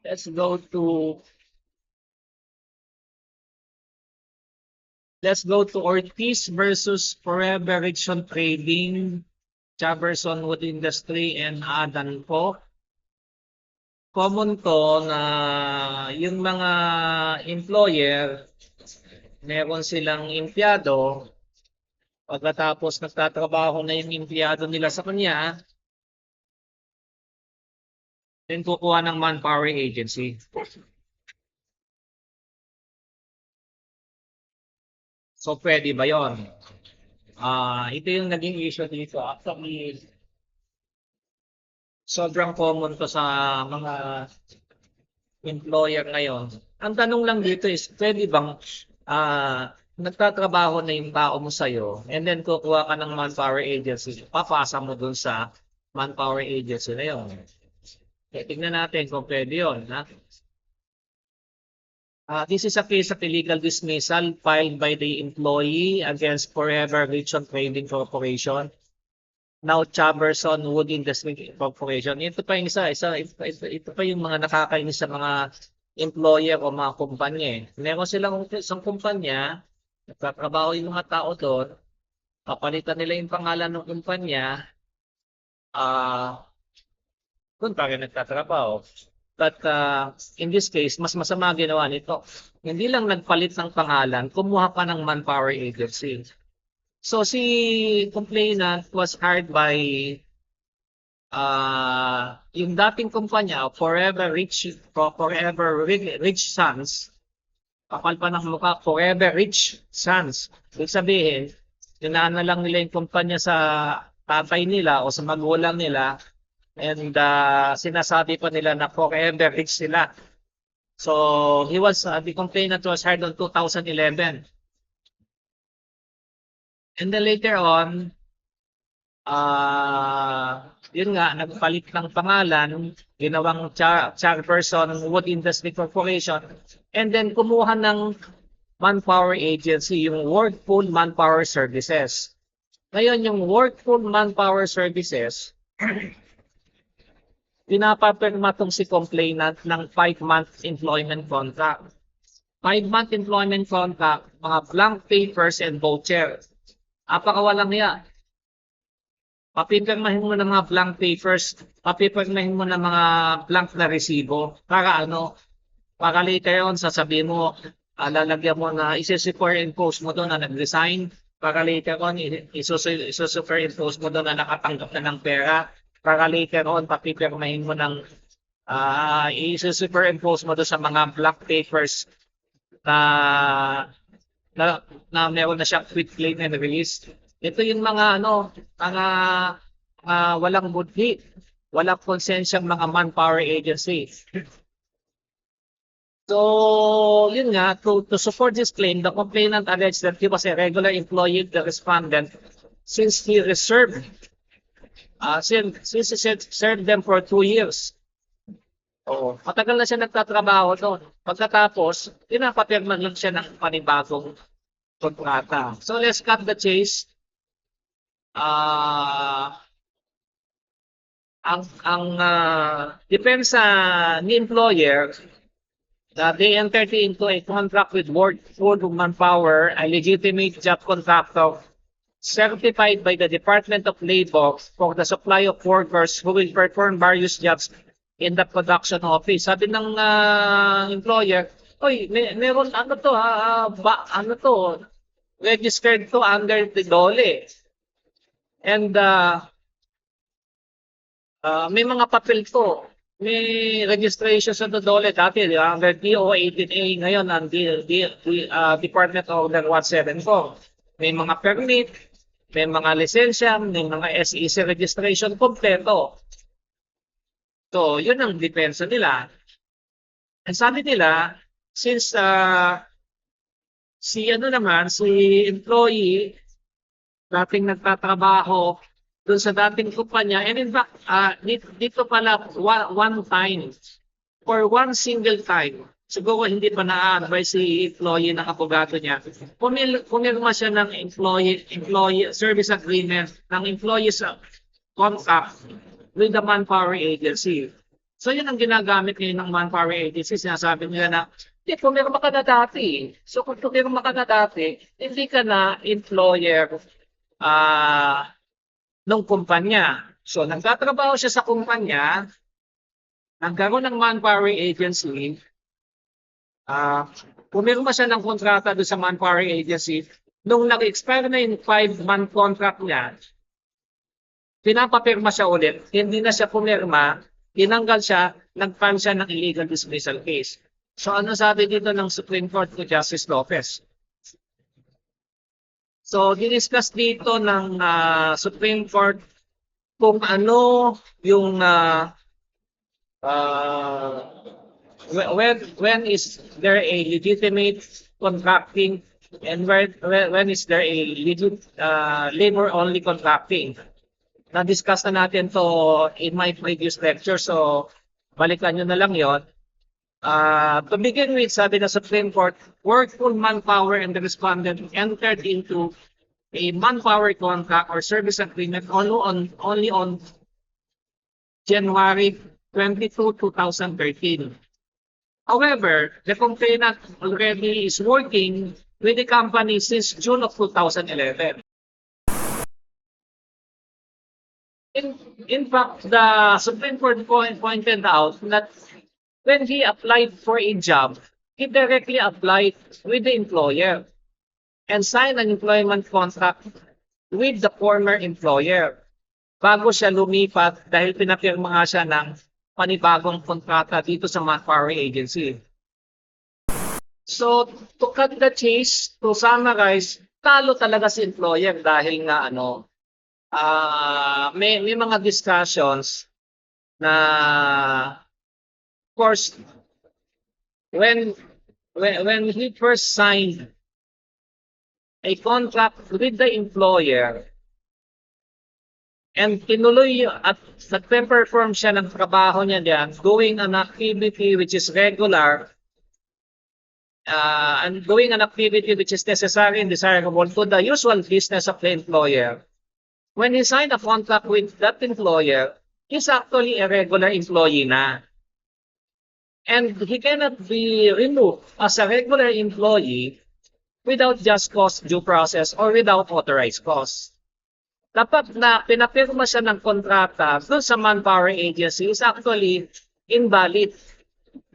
Let's go to let's go to Ortiz versus Forever Rickson Trading, Chaverson Wood Industry, and Adan po. Common to na yung mga employer, meron silang empleyado, pagkatapos nagtatrabaho na yung empleyado nila sa kanya, then kukuha ng manpower agency. So, pwede ba yun? Ito yung naging issue dito. Actually, sobrang common to sa mga employer ngayon. Ang tanong lang dito is, pwede bang nagtatrabaho na yung tao mo sa'yo and then kukuha ka ng manpower agency, papasa mo dun sa manpower agency na yun. Okay, tignan natin kung pwede yun. Ha? This is a case of illegal dismissal filed by the employee against Forever Richon Trading Corporation. Now, Chaverson Wood Industry Corporation. Ito pa yung ito pa yung mga nakakainis sa mga employer o mga kumpanya. Meron silang isang kumpanya, nagtatrabaho yung mga tao doon, papalitan nila yung pangalan ng kumpanya, doon pa rin nagtatrabaho. But in this case, mas masama ginawa nito. Hindi lang nagpalit ng pangalan, kumuha pa ng manpower agency. So si complainant was hired by yung dating kumpanya, Forever Rich Sons. Kapal pa ng mukha, Forever Rich Sons. Ibig sabihin, dinaan na lang nila yung kumpanya sa tatay nila o sa magulang nila and sinasabi pa nila na forever rich sila. So the complainant was hired on 2011. And then later on, yun nga, nagpalit ng pangalan, ginawang Chairperson Wood Industry Corporation, and then kumuha ng manpower agency, yung Workful Manpower Services. Ngayon, yung Workful Manpower Services, pinapapirma tong si complainant ng 5-month employment contract. 5-month employment contract, mga blank papers and voucher. Apakawalang niya. Papipirmahin mo ng mga blank papers, papipirmahin mo ng mga blank na resibo. Para ano? Para later on, sasabihin mo, lalagyan mo na isi-superimpose mo doon na nag-resign. Para later on, isi-superimpose mo doon na nakatanggap na ng pera. Para later on, papipirmahin mo ng isi-superimpose mo doon sa mga blank papers na meron na siyang quit claim and release. Ito yung mga walang budhi, walang konsensyang mga manpower agency. So, yun nga, to support this claim, the complainant alleged that he was a regular employee of the respondent since he served them for 2 years. Oo, matagal na siya nagtatrabaho doon. Pagkatapos, pinapapirma lang siya ng panibagong kontrata. So, let's cut the chase. Ang depensa ni employer that they entered into a contract with Workful Manpower, a legitimate job contractor certified by the Department of Labor for the supply of workers who will perform various jobs in the production office. Sabi ng employer, oy, meron registered to under the DOLE. And may mga papel to. May registration sa DOLE dati, under DO18A, ngayon ang Department Order 174. May mga permit, may mga lisensya, may mga SEC registration kompleto. So, yun ang depensa nila. And sabi nila, since si employee, dating nagtatrabaho doon sa dating kumpanya, and in fact, dito pala one time, for one single time, siguro hindi pa na-advise si employee ng abogado niya. Pumirma siya ng employee service agreement ng employee's contract with the manpower agency. So yun ang ginagamit ngayon ng manpower agency. Sinasabi nila na, hindi, pumirma ka na dati. So kung pumirma ka na dati, hindi ka na employer ng kumpanya. So nagtatrabaho siya sa kumpanya, nagkaroon ng manpower agency, pumirma siya ng kontrata doon sa manpower agency. Nung nag-expire na yung 5-month contract niya, pinapapirma siya ulit. Hindi na siya pumirma, tinanggal siya, nag-file siya ng illegal dismissal case. So ano sabi dito ng Supreme Court ni Justice Lopez? So diniscuss dito ng Supreme Court kung ano yung when is there a legitimate contracting and when is there a legit labor only contracting. Na-discuss na natin to in my previous lecture, so balikan nyo na lang yon. To begin with, sabi na Supreme Court, workful manpower and the respondent entered into a manpower contract or service agreement only on January 22, 2013. However, the complainant already is working with the company since June of 2011. In fact, the Supreme Court pointed out that when he applied for a job, he directly applied with the employer and signed an employment contract with the former employer bago siya lumipat dahil pinapirma nga siya ng panibagong kontrata dito sa manpower agency. So, to cut the chase, to summarize, talo talaga si employer dahil nga may mga discussions na, of course, when he first signed a contract with the employer and tinuloy at nagpe-perform siya ng trabaho niya diyan, doing an activity which is regular and doing an activity which is necessary and desirable to the usual business of the employer. When he signed a contract with that employer, he's actually a regular employee na. And he cannot be removed as a regular employee without just cause due process or without authorized cause. Dapat na pinapirma siya ng kontrata doon sa manpower agency is actually invalid.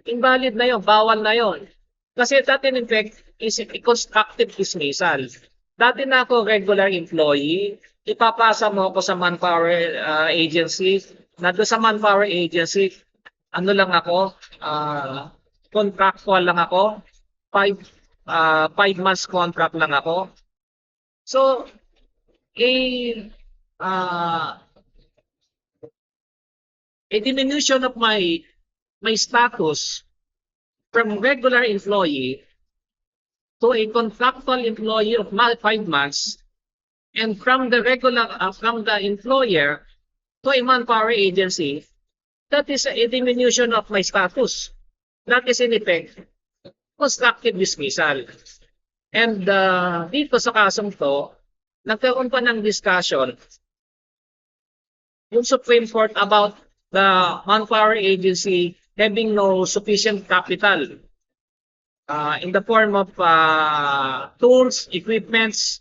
Invalid na yun, bawal na yun. Kasi that in effect is a constructive dismissal. Dati na ako regular employee, ipapasa mo ako sa manpower agency, na doon sa manpower agency, ano lang ako, contractual lang ako, 5 months contract lang ako. So, a diminution of my status from regular employee to a contractual employee of 5 months, and from the employer to a manpower agency, that is a diminution of my status. That is in effect constructive dismissal. And dito sa kasong to, nagkaroon pa ng discussion yung Supreme Court about the manpower agency having no sufficient capital in the form of tools, equipments.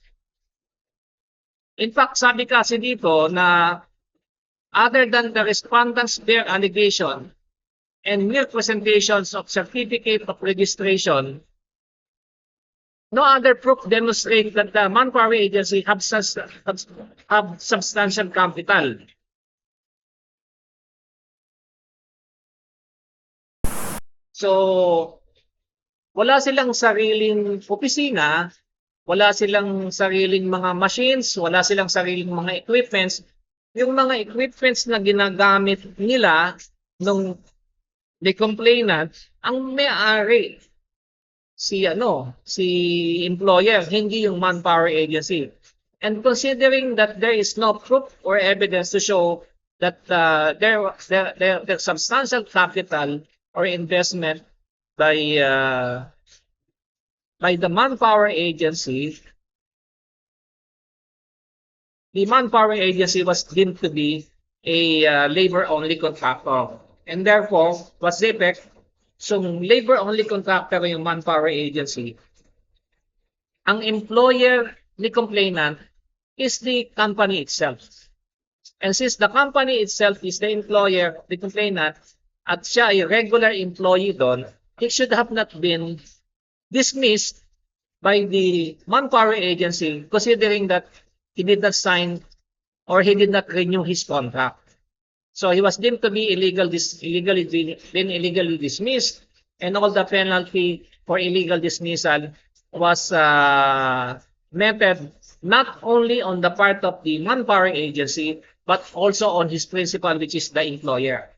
In fact, sabi kasi dito na other than the respondent's bare allegation and mere presentations of certificate of registration, no other proof demonstrates that the manpower agency have substantial capital. So, wala silang sariling opisina, wala silang sariling mga machines, wala silang sariling mga equipments. Yung mga equipments na ginagamit nila nung the complainant, ang may-ari si employer, hindi yung manpower agency. And considering that there is no proof or evidence to show that their substantial capital or investment by uh, by the manpower agency. The manpower agency was deemed to be a labor-only contractor. And therefore, what's the effect? So, labor-only contractor yung manpower agency. Ang employer ni complainant is the company itself. And since the company itself is the employer, the complainant, at siya ay regular employee doon, it should have not been dismissed by the manpower agency considering that he did not sign or he did not renew his contract. So he was deemed to be illegally dismissed, and all the penalty for illegal dismissal was meted not only on the part of the manpower agency but also on his principal, which is the employer.